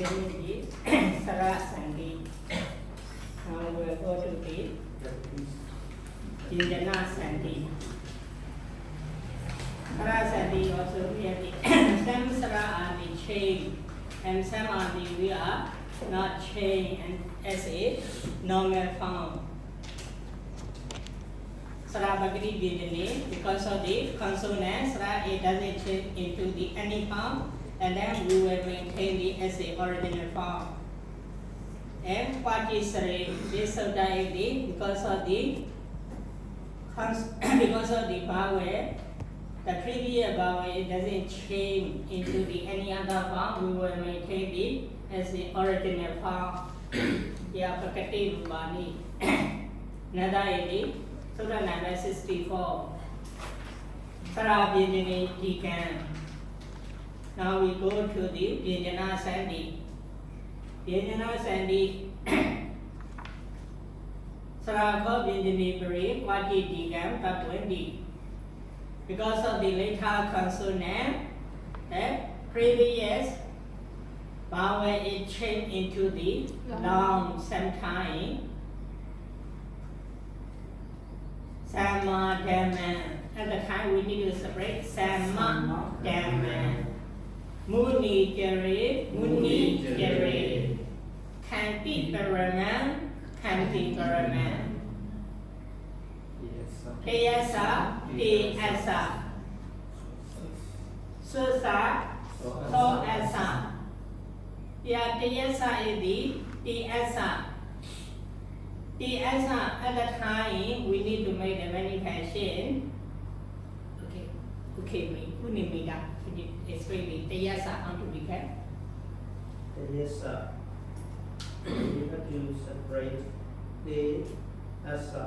Saddaniti, Saddaniti. Now we will go to the Saddaniti. Saddaniti also really some Sada are the chain and some are the we are not chain and as a normal form. Saddaniti because of the consonant, it doesn't change into the any form, and then we will maintain the as a original form. And Pachisari, this Saddaniti because of the vowel, the previous vowel it doesn't change into the any other form. We will maintain the as the original form. Yeah, Pakati Rubani. Nadaiti. Sura number 64. Saddaniti. Now we go to the Vyanjana Sandhi. Vyanjana Sandhi. Sarakha Vyanjani Pari, Kwati Dikam, Tatwendi. Because of the later consonant, the previous vowel it changed into the long sometime. Sama Dhamma. At the time we need to separate Sama Dhamma. Muni Jari, Muni Jari. Kanti Paraman, Kanti Paraman. Teyasa, Teyasa. Susa, Soasa. Yeah, Teyasa is the Teyasa. The answer at the time we need to make the manifestation. Okay, we need to that. Explain the yes how to be kept. The yes, you have to separate the asa.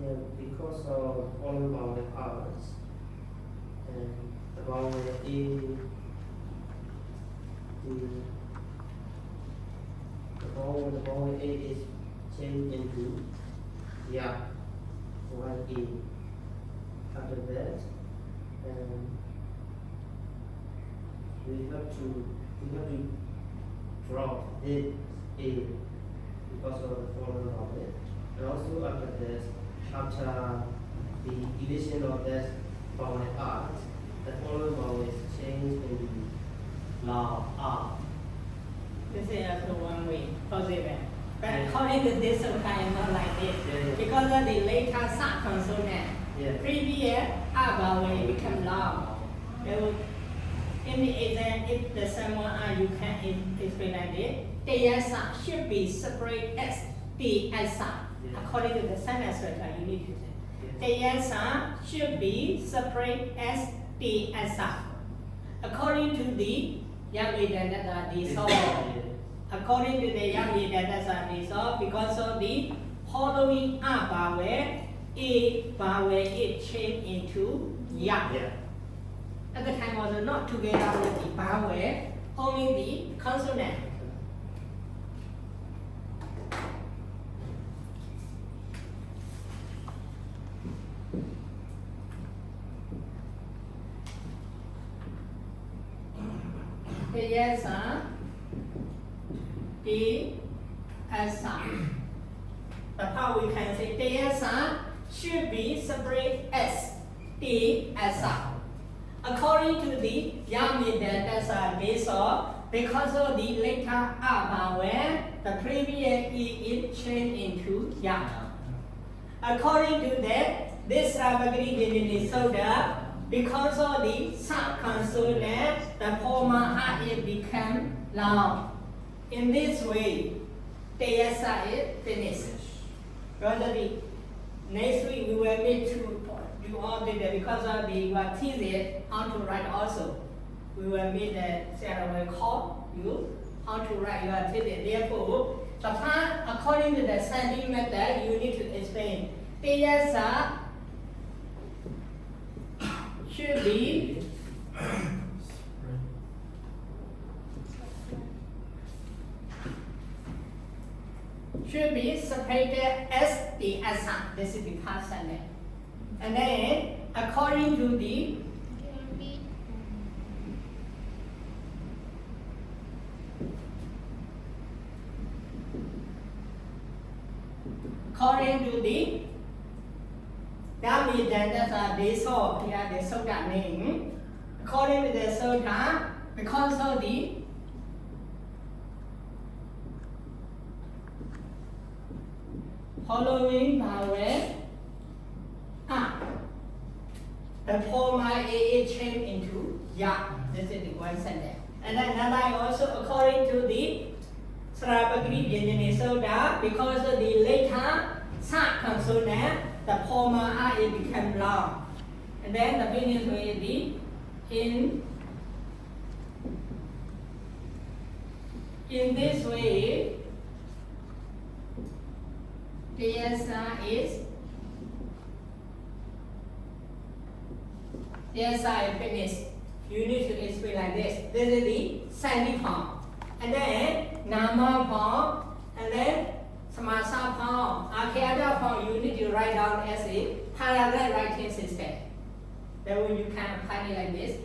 Yeah, because of all vowel parts and the vowel E, the vowel A is changed into ya, while E. After that, we have to drop the A because of the following vowel. And also after this, after the deletion of that vowel part, the following vowel is changed into la, a. This is also one way, possible. But according to this kind, not like this. Because of the later sa consonant, previous a vowel become long. In the exam, if the someone you can explain like this, Teyasa should be separate as Teyasa. According to the sentence writer, you need to say. Teyasa should be separate as Teyasa. According to the Yavidanda dissolve. According to the Yavidanda dissolve, because of the following a vowel, a vowel it changed into ya. At the time was not together with the vowel, only the consonant. Yes, the asa. But how we can say the asa should be separate as the asa. According to the Yamidasa Beso, because of the later a vowel, the previous e is changed into ya. According to that, this Saddaniti soda, because of the sa consonant, the former a it become long. In this way, Teyasa is finished. Brother, next week we will meet to do all the because of the thesis how to write also. We will meet the Sarah will call you how to write your thesis. Therefore, the part according to the sending method, you need to explain. Teyasa should be separated as the asa. This is the past sentence. And then according to the according to the that means that they saw here the Sutta name. According to the Sutta, because of the following vowel, the former is changed into ya. This is the one sentence. And then another also according to the Sarabhagri Vyanjani Sutta, because of the later sa consonant, the former it became long. And then the meaning will be in this way, the answer is finished. You need to explain like this. This is the sandy form. And then nama form, and then samasa form, akhada form, you need to write down as a parallel writing system. That way you can find it like this.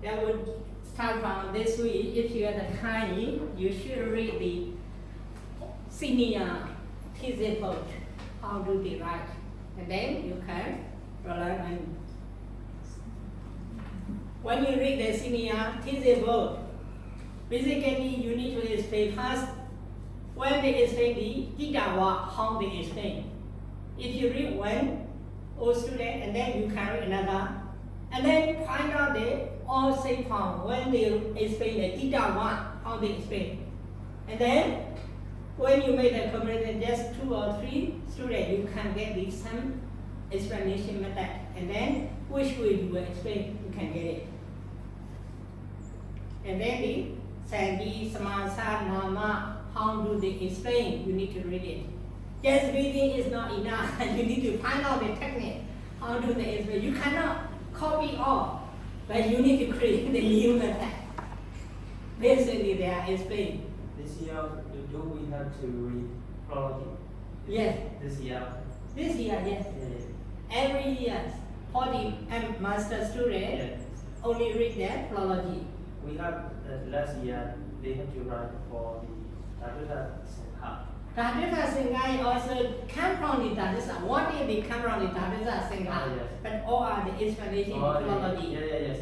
That would start from this way. If you are the time, you should read the senior thesis book, how do they write. And then you can learn. And when you read the senior thesis book, basically you need to explain first. When they explain the Itawa, how they explain. If you read one old student and then you can read another, and then find out the all same form when they explain the Itawa, how they explain. And then when you make the comparison, just 2 or 3 students, you can get the some explanation method. And then which way you will explain, you can get it. And then the Sandi, Samasa, Nama, how do they explain? You need to read it. Just reading is not enough. You need to find out the technique. How do they explain? You cannot copy all, but you need to create the new method. Basically, they are explaining. This year, do we have to read philology? Yes. This year? This year, yes. Every year, 40 master students only read their philology. We have last year, they have to write for the Taduta Sangha. Taduta Sangha also come from the Taduta. What is the come from the Taduta Sangha? Yes. But all are the explanation of philology. Yes.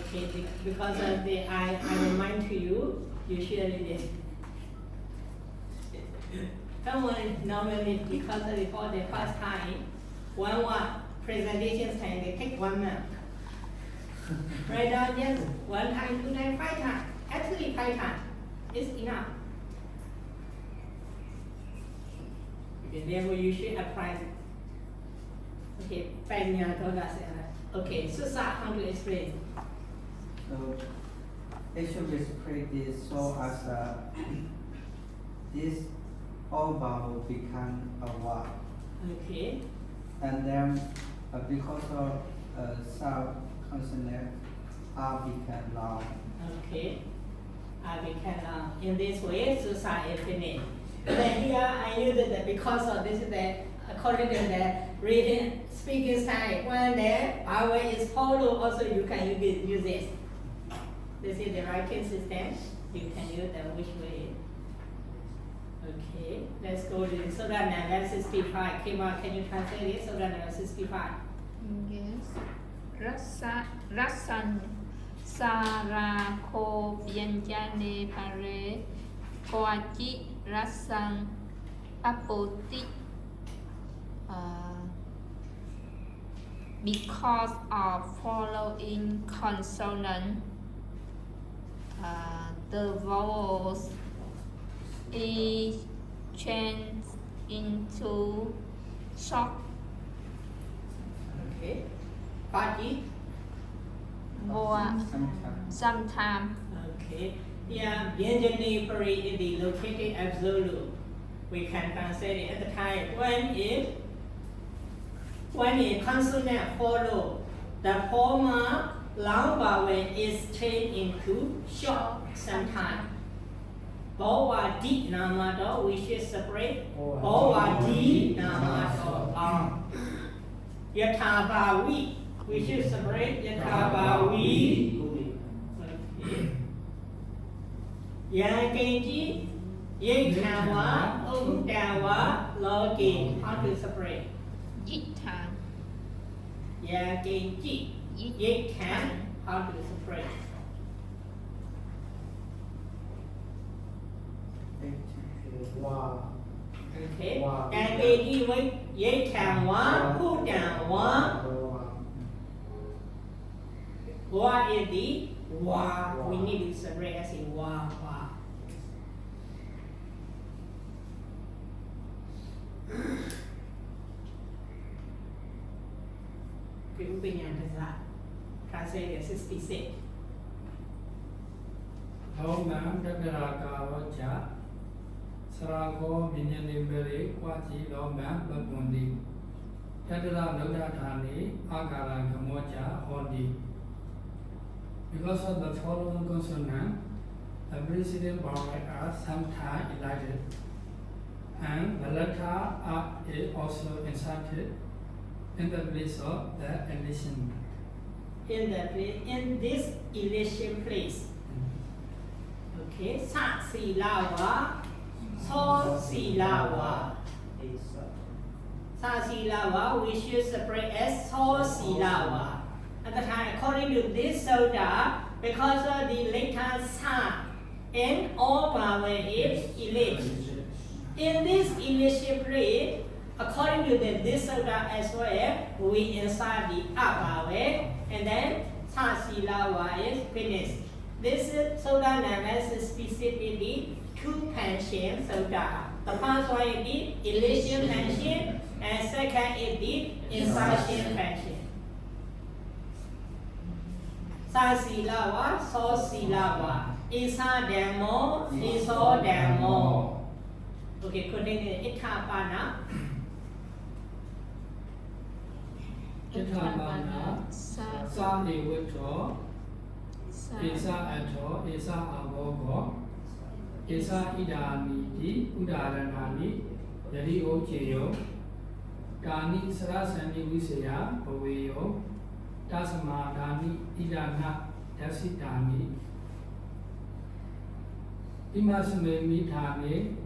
Okay, because of the I remind to you, you should read it. Someone normally, because of for the first time, one presentation time, they take 1 month. Write down just 1 time, 2 times, 5 times. Actually 5 times is enough. Okay, therefore you should apply. Okay, okay, Susa, how to explain? So they should explain this so as this all vowel become a wa. Okay. And then because of sound consonant R become long. Okay. We can in this way Susa is finished. Then here I use it because of this is the according to the reading speaking style. When the vowel is followed, also you can use this. This is the writing system. You can use the which way. Okay, let's go to Sutta number 65. Kima, can you translate it? Sutta number 65. Yes. Rasan Sara Ko Vyanjane Pare Koachi Rasang Apoti. Because of following consonant, the vowels is changed into short. Okay. Party. Sometimes. Okay. Yeah, Vyanjani Pari is the located absolute. We can translate it at the time when a consonant follow, the former long vowel is changed into short sometime. Bawa di nama do, we should separate. Bawa di nama do long. Yathabawi, we should separate. Yathabawi. Okay. Yang kenji, Yekawa, Udawa, Logi. How to separate? Yitan. Yageji. Yekan. How to separate? Wow. Okay. Wow. Yageji with Yekawa, Udawa. Wa is the wa. We need to separate as in wa. Translated 66. Home Dagaraka Sarago Minyanimberi Quati Loma Babundi Tadala Nodatani Agara Kamoja Hodi. Because of the following consonant, the preceding vowel are sometimes elided, and the letter R is also inserted in the place of the elision. In this elation place. Okay. Sa silawa, so silawa. Sa silawa, we should separate as so silawa. At the time, according to this soda, because of the letter sa and all vowel is elate. In this elation place, according to this soda as well, we insert the up vowel and then sa silawa is finished. This soda name is specifically two pension soda. The first one is the elation pension and second is the insertion pension. Sa silawa, so silawa. Isa demo, iso demo. Okay, continue. Itapana. Kitabana Sa Ewito Isa Ato Isa Abogo Isa Idaniti Udaranani Yadi Ocheyo Dani Sarasani Visaya Baweyo Tasama Dani Idana Dasitani Imasme Mitane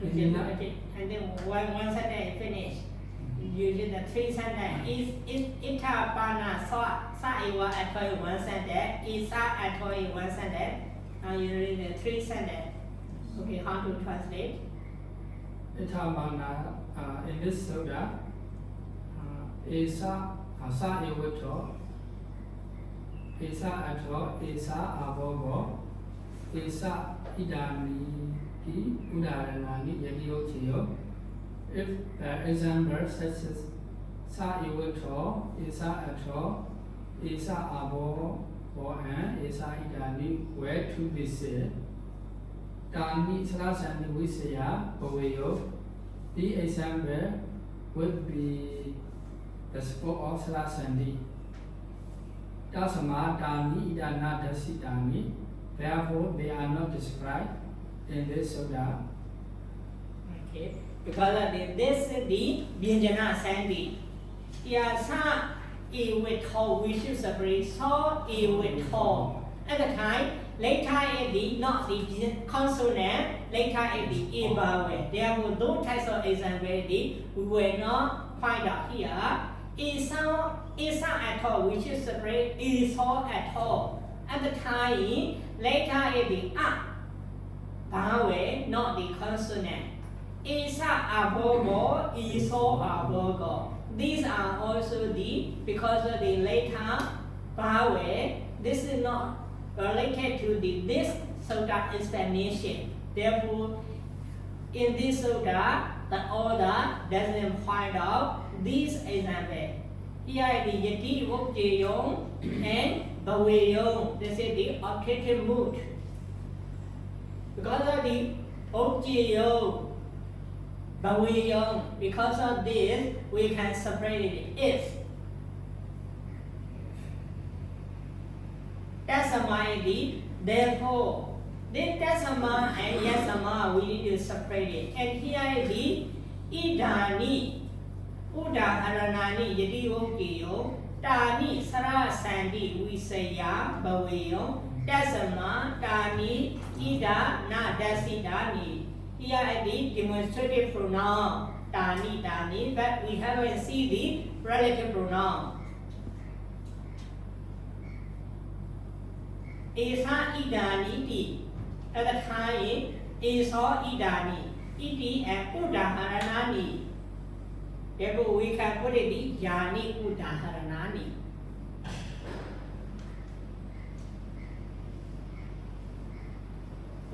Okay, and then one sentence finish. You did the three sentences. Itapana sa iwa atoi one sentence. Isa atoi one sentence. Now you read the three sentences. Okay, how to translate? Itabana in this soda Isa Sa Ewito Isa Ato Isa Abogo Isa Idani Udaranani Yadiochio. If the example such as Sa Ewito Isa Ato Isa Abogo and Isa Idani were to be said, Dani Sarasani Visaya Baweyo, the example would be the spot of Sarasani. Tasama Dani Idana Dasitani, therefore they are not described in this soda. Okay, because of this is the Vyanjana Sandi. Here, sa ewito, we should separate so ewito. At the time, later is the not the consonant, later is the a vowel. Therefore, those types of example we will not find out here. Isa at all, we should separate iso at all. At the time, later is the vowel, not the consonant. Isa abogo, iso abogo. These are also the, because of the later vowel, this is not related to this soda explanation. Therefore, in this soda, the order doesn't find out this example. Here is the yeti, wokjeyong, and baweyong. This is the objective mood. Because of the wokjeyong, baweyong, because of this, we can separate it. If Tasama is the therefore, then Tasama and Yasama we need to separate it. And here is the Idani, Udaharanani, Yadi Okiyo, Tani, Sara Sandi, Visaya, Baweyo, Tasama, Tani, Ida, Na Dasidani. Here at the demonstrative pronoun, tani, but we haven't seen the relative pronoun. Esa idaniti. At the time, Esa idani. Iti and udaharanani. Therefore, we can put it in yani udaharanani.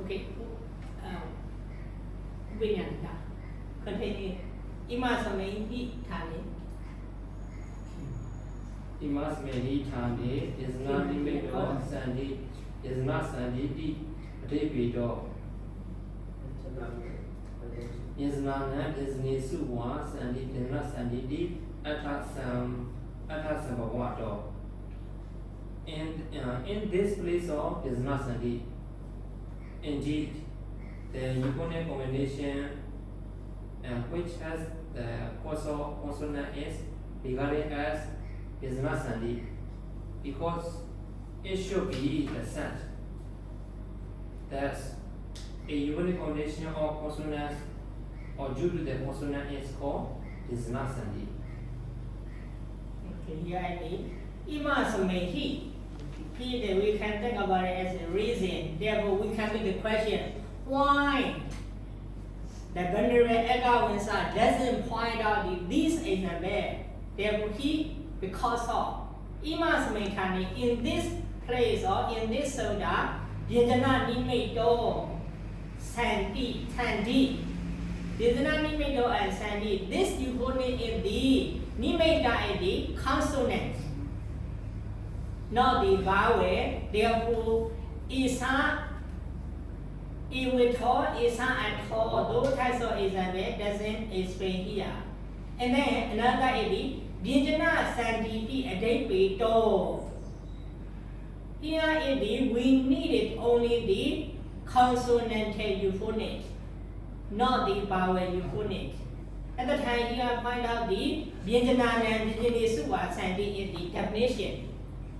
Okay. Vinyanta. Continue. Imasamenti tani. Imasmeni Tani is not limit of Sandi, is not Sanditi, Repido. Is not is Nisuwa, Sandi is not Sanditi, Atasambawado. And in this place of is not Sandi. Indeed, the euphonic combination which has the consonant is regarded as is not Sandi because it should be the sound. Thus, a unique combination of consonants or due to the consonant is called is not Sandi. Okay, here I need Imasamenti. Here we can think about it as a reason. Therefore, we can make the question why the venerable Ekawinsa doesn't point out that this is a bear. Therefore, because of Imasamekani in this place or in this soda, Yajana Nimeto, Sandi, Yajana Nimeto and Sandi. This euphonic is the Nimeta is the consonant, not the vowel. Therefore, Isa, Iwito, Isa at all, those types of example doesn't explain here. And then another is the Vijana Saddaniti Adepito. Here is the we needed only the consonantal euphonic, not the vowel euphonic. At the time here find out the Vijana and Vijani Suva Sandi is the definition.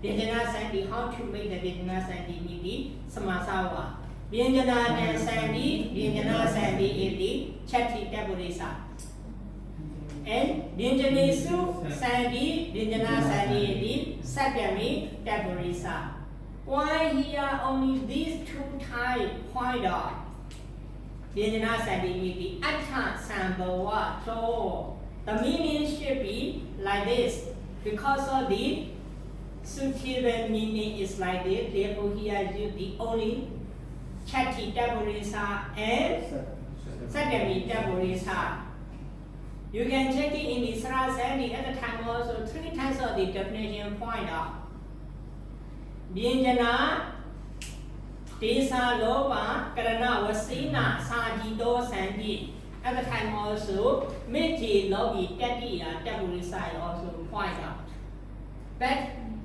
Vijana Sandi, how to make the Vijana Sandi with the Samasawa. Vijana and Sandi is the Chatti Tabulisa. And Vijanisu Sandi, Vijana Sandi is the Satyami Tabulisa. Why here only these two types point out? Vijana Sandi is the Atta Sambhava. So the meaning should be like this. Because of the Sutivan meaning is like this, therefore here use the only Chatti Tabulisa and Satyami Tabulisa. You can check it in the Sarasani at the time also 3 times of the definition point out. Vijana, Desa Lopa, Karana Vasina, Sajito Sandi. At the time also, Miti Logi Tatia Tabulisa also point out. But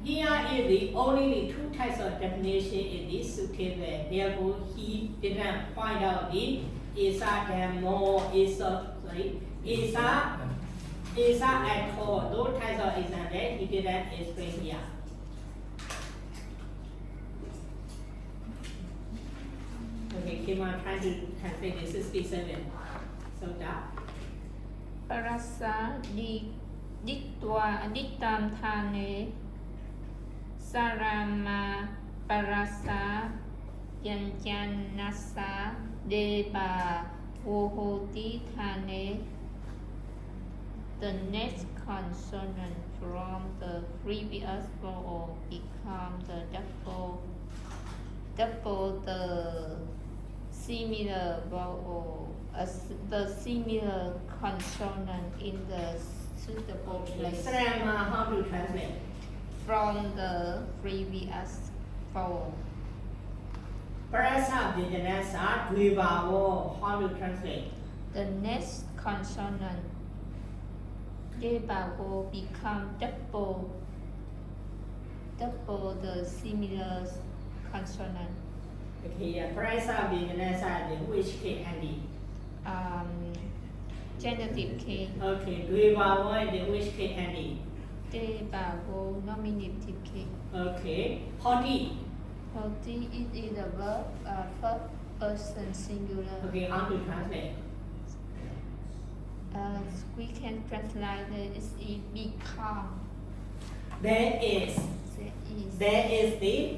here is the only the 2 types of definition in this Sukhiva. Therefore, he didn't point out the Isa Demo, Isa at all. Those types of examples he didn't explain here. Okay, Kima trying to translate the 67. So that. Parasa Dittam Thane Sarama Parasa Yanjanasa Deba Vohoti Thane. The next consonant from the previous vowel become the double the similar vowel as the similar consonant in the suitable place Sarama, how to translate? from the previous vowel. Parasa Vijana Dvivavo, how to translate? The next consonant will become double the similar consonant. Okay, yeah, Parasa Vijana, the which case handy? Genitive case. Okay, Dvivavo, the which case handy? Nominative case. Okay, Hoti. Hoti is the verb person singular. Okay, how to translate? We can translate it as it become. There is the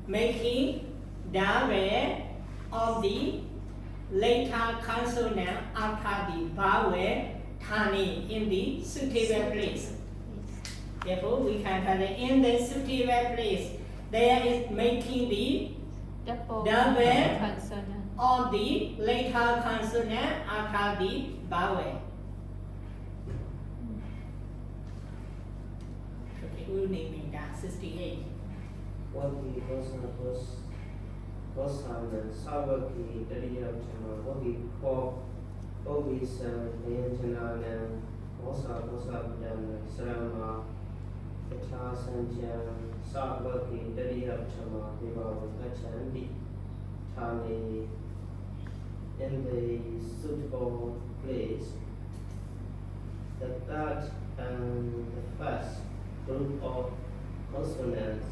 making vowel of the later consonant after the vowel turning in the suitable place. Therefore, we can translate in the suitable place. There is making the Double vowel consonant. of the later consonant after the vowel. Okay, we'll name it that 68. What the consonant Sawaki Dariyautama, what we call Obis Vayanjanana, Kosa Budan, Sarama, Pata Sanjan, Sawaki Dariyautama, Devaru Gachandi, Tani, in the suitable place. The third and the first group of consonants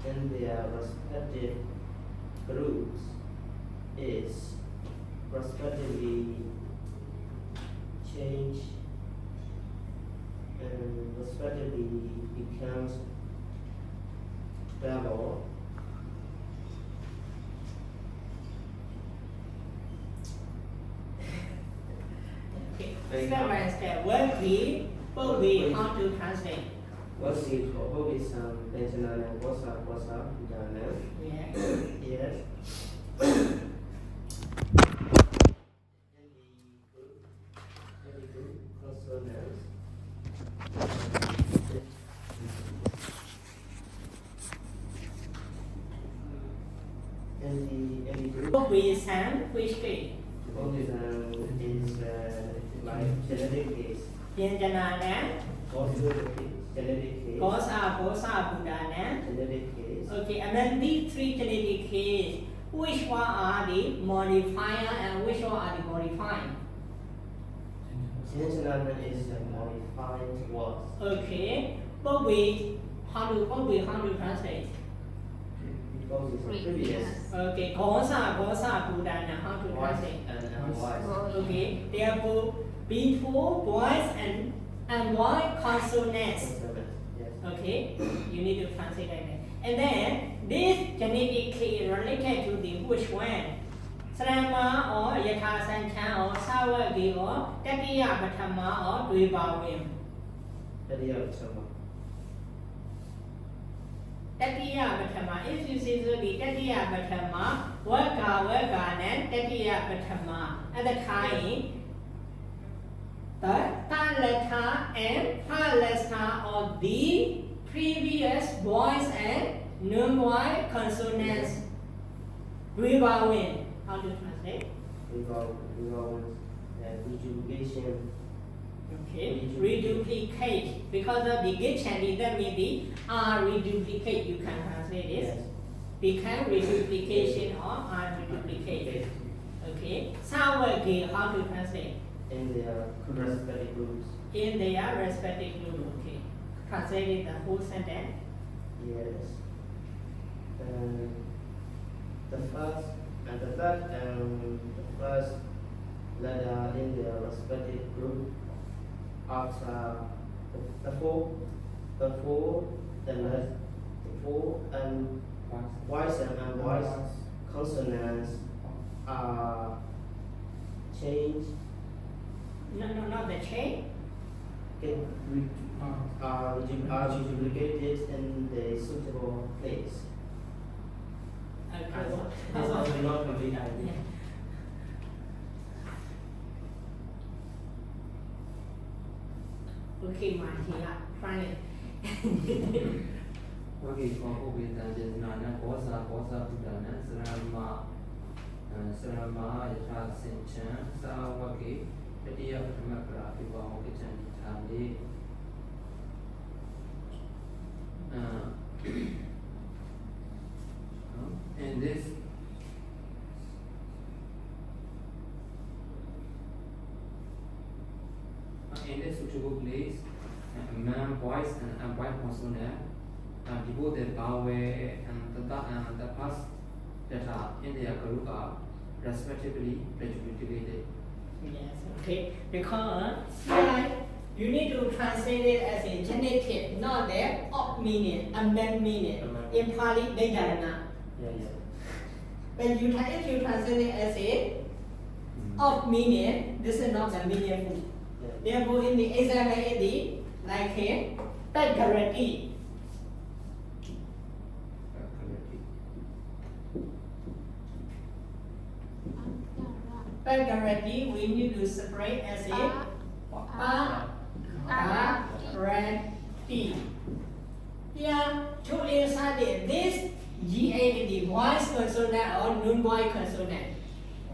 in their respective groups is respectively changed and respectively becomes double. Okay, step by step. What we, how to translate? What's it called? Obis Vayanjanana, Kosa Budana. Yeah. Yes. In the group consonants. In the group, What we send, which case? Buddhism is like genetic case. Yanjanana, Also genetic case. Kosa, Budana. Genetic case. Okay, and then these three genetic cases, which one are the modifier and which one are the modifying? Yanjanana is a modified word. Okay, what we, how to translate? Because it's a previous Okay, Kosa, Budana, how to voice translate? and voice. Okay, therefore, before voice and voice consonants. Consonant, yes. Okay, you need to translate like that. And then this genetic key is related to the which one? Sarama or Yatha Sanchan or Sawagi or Tatiya Patama or Dvibawim. Dariyautama. Tatiya Patama. If you see the Tatiya Patama, Waka, and Tatiya Patama. At the time, the Talata and Palesta of the previous voice and non-voice consonants. Dvibawim. How to translate? Rejuvenation. Okay, reduplicate. Because of the get change, that means the reduplicate. You can translate this. Become reduplication or reduplicate. Okay. Sawagi, how to translate? In their respective groups. In their respective group. Okay. Translate the whole sentence. Yes. The first and the third and the first letter in their respective group after the four and voice and voice consonants are changed, No, not the chain. are duplicated in the suitable place. Okay. This is not complete idea. Okay, Martina, try it. Wagi ko ubitan janana kosa budana sarama yatha sinchan sawagi tatiya pathamakra divaho kichan thali and this in this suitable place man voice and white consonant devoted vowel and the past that are in their group are respectively rejuvenated. Yes, okay. Because here you need to translate it as a genitive, not the of meaning, amend meaning, imply data. Yeah. When you if you translate it as a of meaning, this is not the meaningful. Yeah. Therefore, in the example, it is like a bad guarantee. Bad guarantee, we need to separate as a guarantee. Here, to inside it, this GA is the voice consonant or non-voice consonant.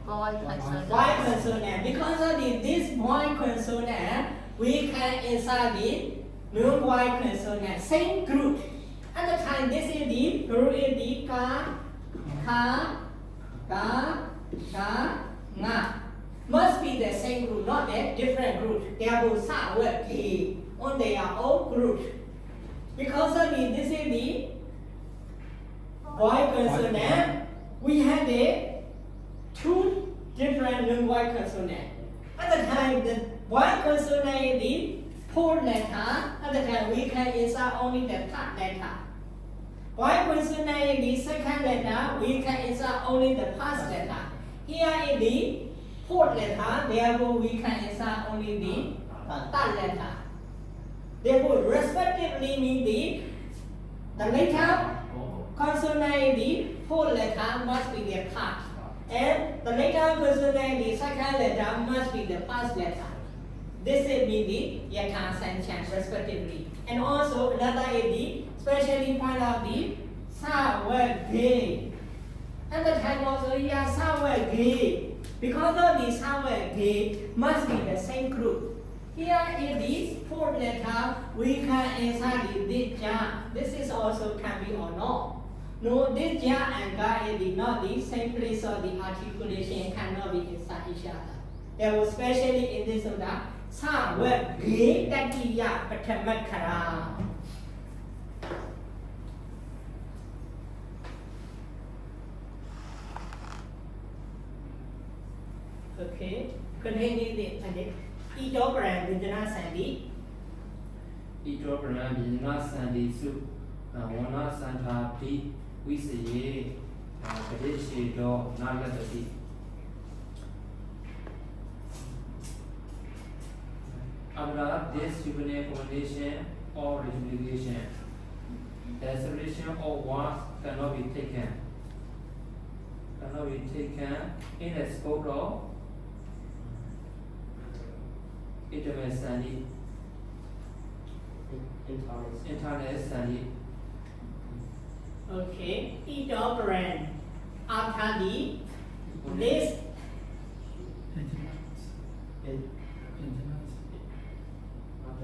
Voice consonant. Voice consonant. Because of this voice consonant, we can insert the non-voice consonant, same group. At the time, this is the group is the ka, nga. Must be the same group, not the different group. They are both sa, word, ki, on their own group. Because of this is the voice consonant, we have the two different non-voice consonants. At the time, the voice consonant is the fourth letter. At the time, we can insert only the third letter. Voice consonant is the second letter. We can insert only the first letter. Here is the fourth letter. Therefore, we can insert only the third letter. Therefore, respectively means the letter consonant is the fourth letter must be the third. And the letter consonant, the second letter must be the first letter. This is the yatha sanction respectively. And also another is the specially point out the sa word ge. At the time also here sa word ge. Because of the sa word ge must be the same group. Here in this fourth letter we can insert the ja. This is also can be or not. No, this ja and ga is not the same place, so the articulation cannot be inside each other. Therefore, especially in this order, sa word ge tatiya patamakkara. Okay, continue the ito brand vijana sandi. Ito prana vijana sandi su wana santa pri Visiye Kadeshi do Nagatati. After this juvenile accommodation or rejuvenation, the separation of words cannot be taken. In the scope of intimate study, internal study. Okay, each operand after this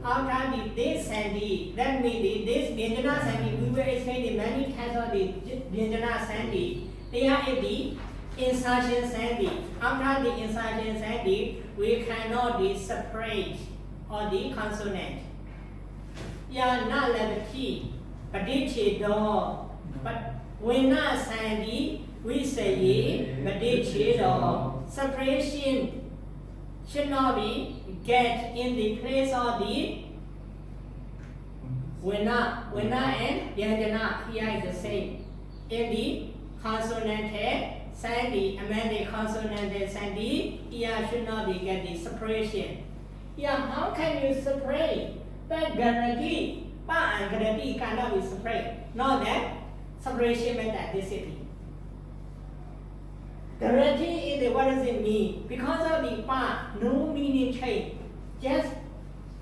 after this sandy, that means this Vijana sandy, we will explain the many types of the Vijana sandy. They are in the insertion sandy. After the insertion sandy, we cannot be separate or the consonant. Ya na levity, but it do. But when not sandy, we say ye, but it separation should not be get in the place of the when not and yajana here is the same. In the consonant sandy, amended consonant sandy, here should not be get the separation. Yeah, how can you separate? But guarantee, pa and guarantee cannot be separate. Not that separation methodicity. Guarantee is what does it mean? Because of the pa, no meaning change. Just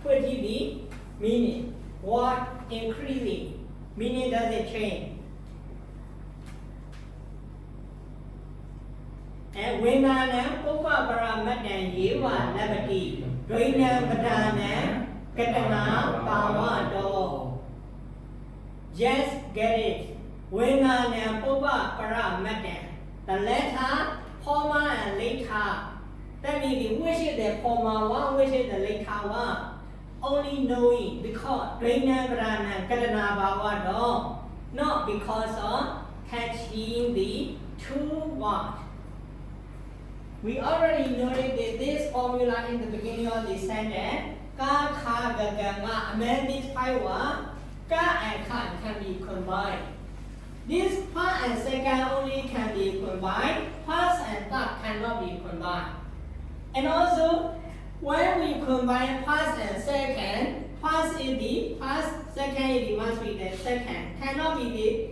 put the meaning. What increasing? Meaning doesn't change. And when I am Pupa Paramadan Yiva Nabati, Draina Padana, Katana, Pawa Do. Just get it. When I am Pupa Paramadan, the letter, former and later. That means which is the former one, which is the later one. Only knowing because Draina Padana, Katana, Pawa Do. Not because of catching the two words. We already noted this formula in the beginning of the sentence. Ka, kha, ga, ga, nga. Among these 5 words, ka and kha can be combined. This past and second only can be combined. Past and third cannot be combined. And also, when we combine past and second, past is the past, second is the must be the second. Cannot be the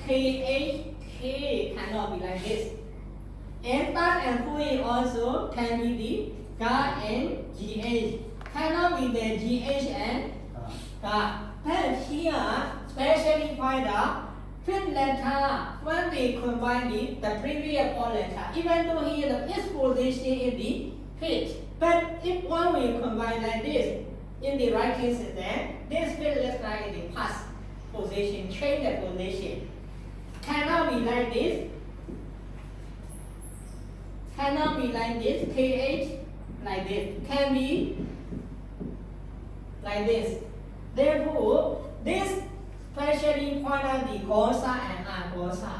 k cannot be like this. And third and fourth also can be the ga and gh. Cannot be the gh and ga. But here, specially find out fifth letter when we combine the previous 4 letter. Even though here the fifth position is the fifth, but if when we combine like this in the writing system, this fifth letter is the past position, change the position. Cannot be like this. Cannot be like this. KH like this. Can be like this. Therefore, this specially point out the gosa and agosa.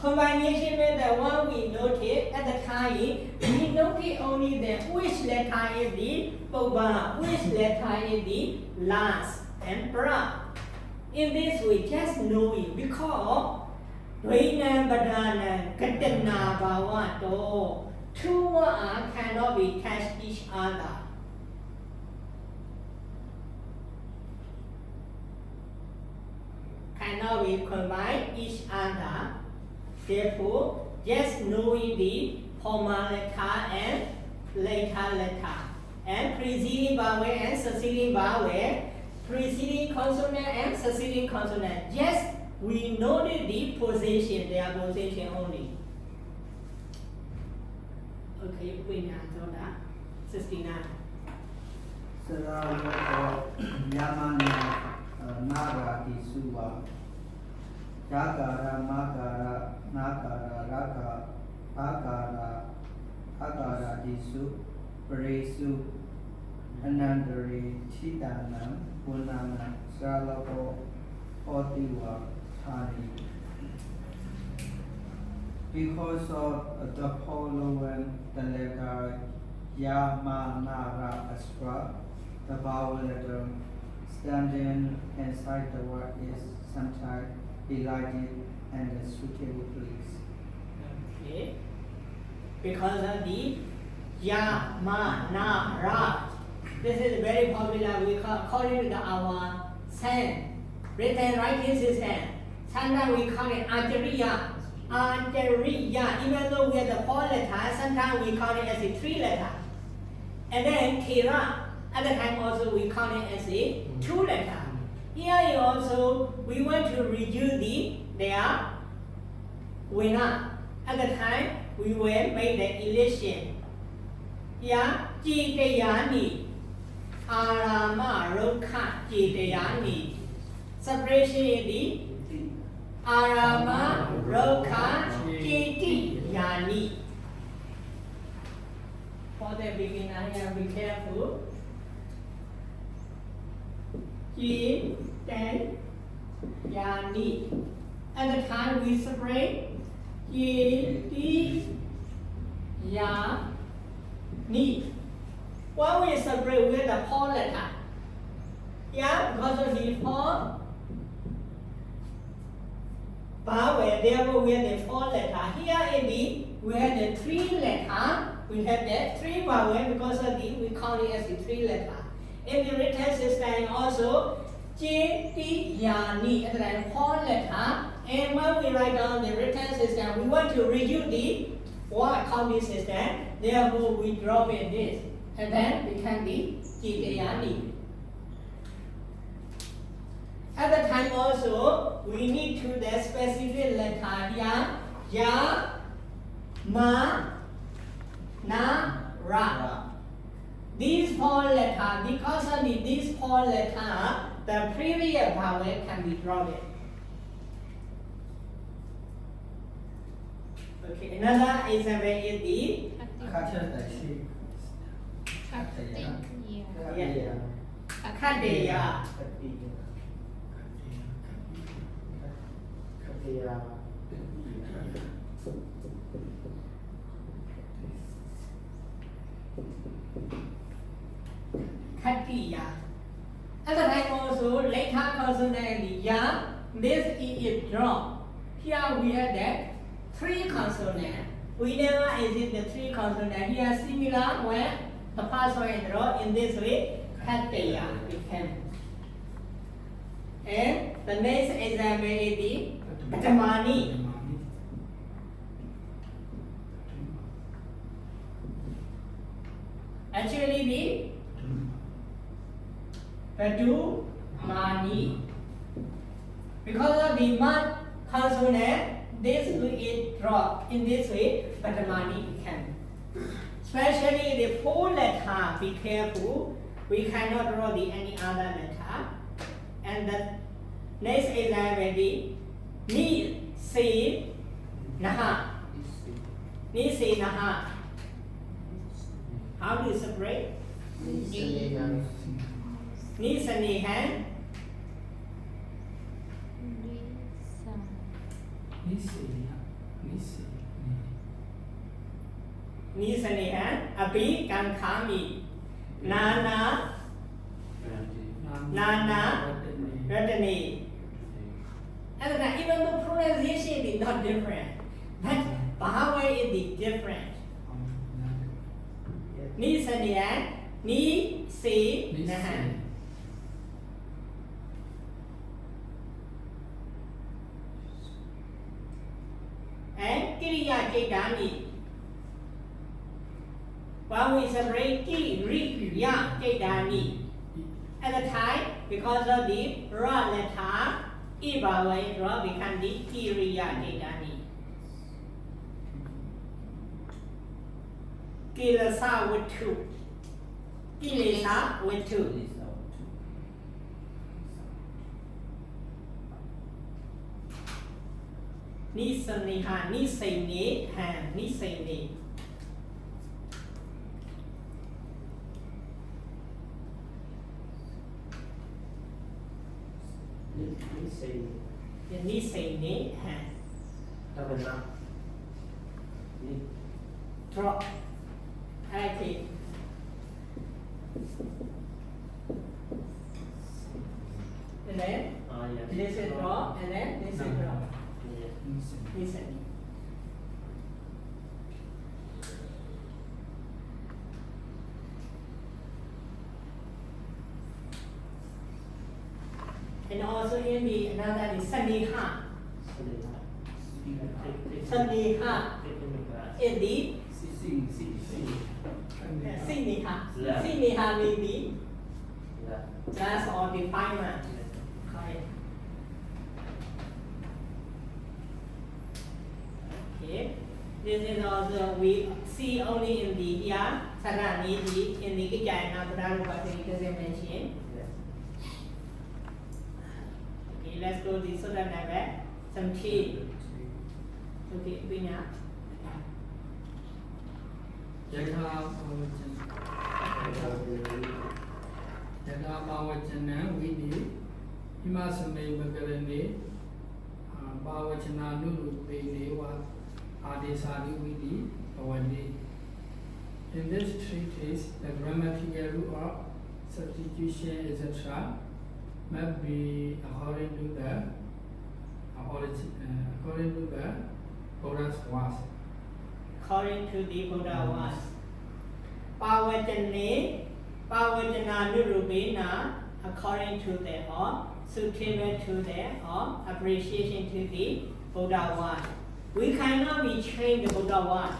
Combination with the one we noted at the time, we noted only the which letter is the boba, which letter is the last and bra. In this we just know it because Dvaina Badana Katana Bhavato 2 words cannot be attached each other. Cannot be combined each other. Therefore, just knowing the former letter and later letter and preceding vowel and succeeding vowel, preceding consonant and succeeding consonant. Yes, we noted the position, their position only. Okay, we know that. 69. Sarava Yamana Naga Isuva Yakara Magara Nagara Raka Agara Isu Paresu Anandari Chitana Punana Salavo Otiwa Tani. Because of the following, the letter Yamanara Astra, the vowel letter standing inside the word is sometimes delighted and suitably pleased. Okay. Because of the Ya, Ma, Na, Ra. This is very popular. We call according to our written writing system. Sometimes we call it Anjariya. Anjariya. Even though we have the 4 letters, sometimes we call it as a 3 letter. And then Kira. Other time also we call it as a 2 letter. Here also we want to reduce their winner. At the time we will make the election. Here, Jitayani, Arama Roka Jitayani. Separation is the Arama Roka Jitayani. For the beginner here, be careful. Jitayani. At the time we separate Jitayani. When we separate with the 4 letter, yeah, because of the 4 vowel, therefore we have the 4 letter. Here in we have the 3 letter. We have the 3 vowel because of we call it as the 3 letter. In the written system also, Jitayani at the time 4 letter. And when we write down the written system, we want to reduce the word counting system. Therefore, we drop in this, and then it can be Jitayani. At the time also, we need to the specific letter Ya, Ma, Na, Ra. These 4 letters, because of these 4 letters, the previous vowel can be dropped. Okay, another example is the Kachatashi. Kataya. Kadeya. Khatiya. At the time also, later consonant ya, this is drop. Here we have that three consonant. We never exit the three consonant. Here similar when the first one draw in this way, Khatiya became. And the next example is the Patamani. Actually, the Patamani. Because of the man consonant, this is drop in this way, Patamani became. Especially the four letter, be careful. We cannot draw the any other letter. And the next example is ni se naha. Ni se naha. How do you separate? Snehan. Ni sanehan. Ni sanehan. Api kan kami. Nana. Nana. Radani. And then even though pronunciation is not different, but power is different. Ni sanehan. Ni se nahan. And Kiriya Kedani. When we separate Ki, Ri, Ya, Kedani. At the time, because of the Ra letter, Iba Ra become the Kiriya Kedani. Kilasa with two. Kilesa with two. Ni saneha, ni say ne, han, ni say ne. Ni say ne, han. Double na. Ni. Drop. Okay. And then Yes. this is drop, and then this is drop. Yes. Listen. And also in the another is Saneha. Saneha is the Sineha. Sineha may be last or the final. Correct. Okay. This is also we see only in the here Saddaniti in the Kijana Buddha doesn't mention. Okay, let's go to the Saddaniti. Some tea. Okay, we now. ယထာဘာဝကျင်ယထာဘာဝကျင်နံဝိနိဣမစမေမကရဏေဘာဝကျနာနုရုပေနေဝအာဒေသာနိဝိနိဘဝနိ In this treatise, the grammatical rule of substitution, etc., must be according to the Buddha's words. According to the Buddha was Pavajane, Pavajana Nurubena, according to the or suitable to the or appreciation to the Buddha was. We cannot be trained the Buddha was.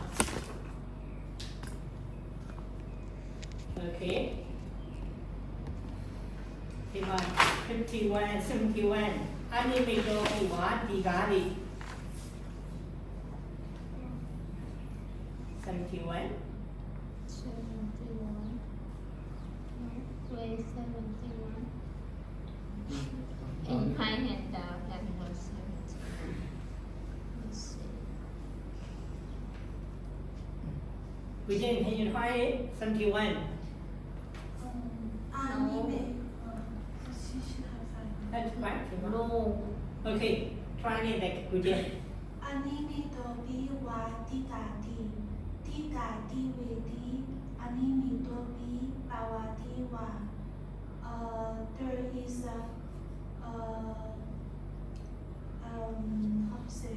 Okay. 51, 71. Animator what? Digari. 71. 71. Wait, 71. In high hand down, that was 71. Let's see. Vijay, can you try it? 71. That's right. No. Okay, try it like Vijay. อันนี้มีตัวบีวาติตาดีติตาดีเวดีอ อันนี้มีตัว B แปลว่าที่ว่าthere is a how to say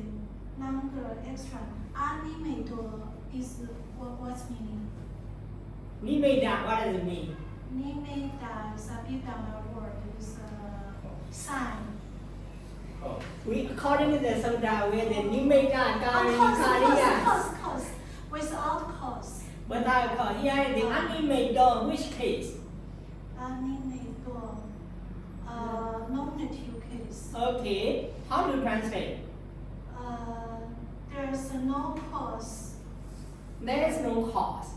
longer extra อันนี้มีตัว is what's meaning นี่ไม่ได้ what does it mean นี่มีแต่ subject down the word is sign we according to the Sutta where the nimeta kari kariya cause without cause but I call here the animator which case อันนี้มีตัว nominative case okay how to translate there's no cause there is no cause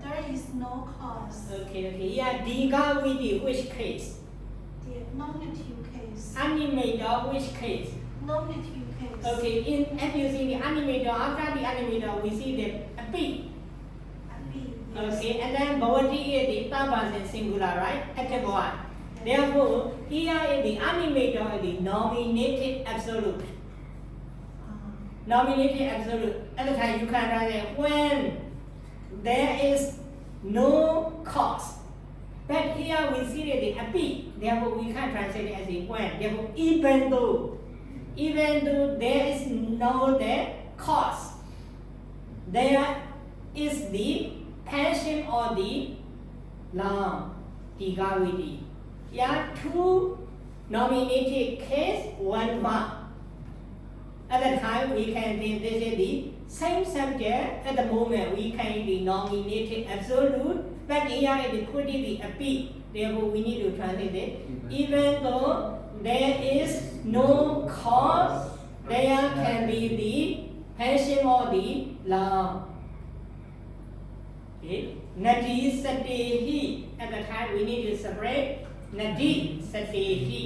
there is no cause okay here diga with the which case the nominative case animator which case nominative case okay in if you see the animator after the animator we see the api okay and then bhavati is the third person singular right active one therefore here is the animator is the nominated absolute nominated absolute at the time you can write when there is no cause but here we see that the api therefore we can translate it as the when therefore even though there is no the cause there is the passion or the long digaviti yeah two nominated case one verb at the time we can think this is the same subject at the moment we can the nominated absolute but here it is put the api therefore we need to translate it even though there is no cause there can be the passion or the long okay nati satehi at the time we need to separate nati satehi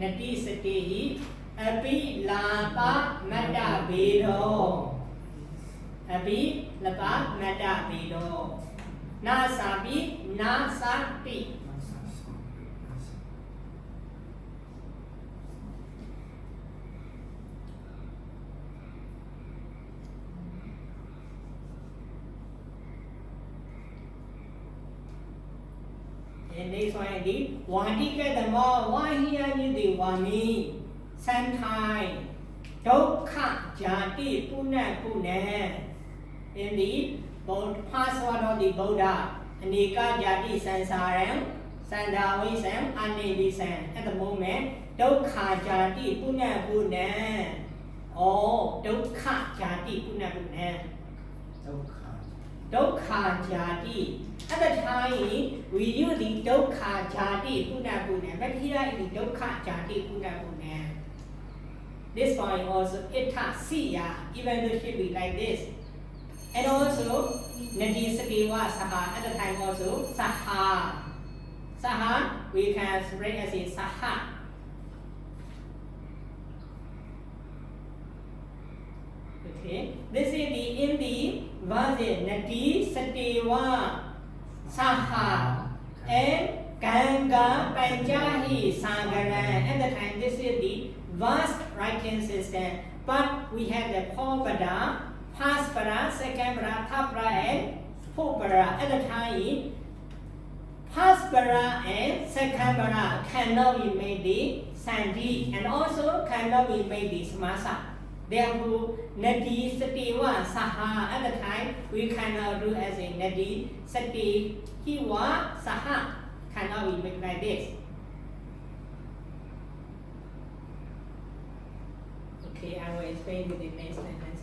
nati satehi api lapa matta bedo api lapa matta bedo nasapi nasati and this one is the Vadikadama Vahiyani the Vami Santai Dokha Jati Puna Puna in the password of the Buddha Anika Jati Sansaram Sandavisam Anivisam at the moment Dokha Jati Puna Puna oh Dokha Jati Puna Puna Dokha Jati at the time we use the Dokha Jati Puna Puna but here is the Dokha Jati Puna Puna this point also Ita Siya even though it should be like this and also Nati Sakiwa Saha at the time also Saha we can separate as a Saha okay this is the in the verse Nati Sakiwa Saha and Ganga Panjahi Sangana at the time this is the vast writing system but we have the Pavada past para, second para, third para, and fourth para. At the time, past para and second para cannot be made the sandi and also cannot be made the samasa. Therefore, nadi sati wa saha. At the time, we cannot do as a nadi sati hiwa saha. Cannot be made like this. Okay, I will explain with the next sentence.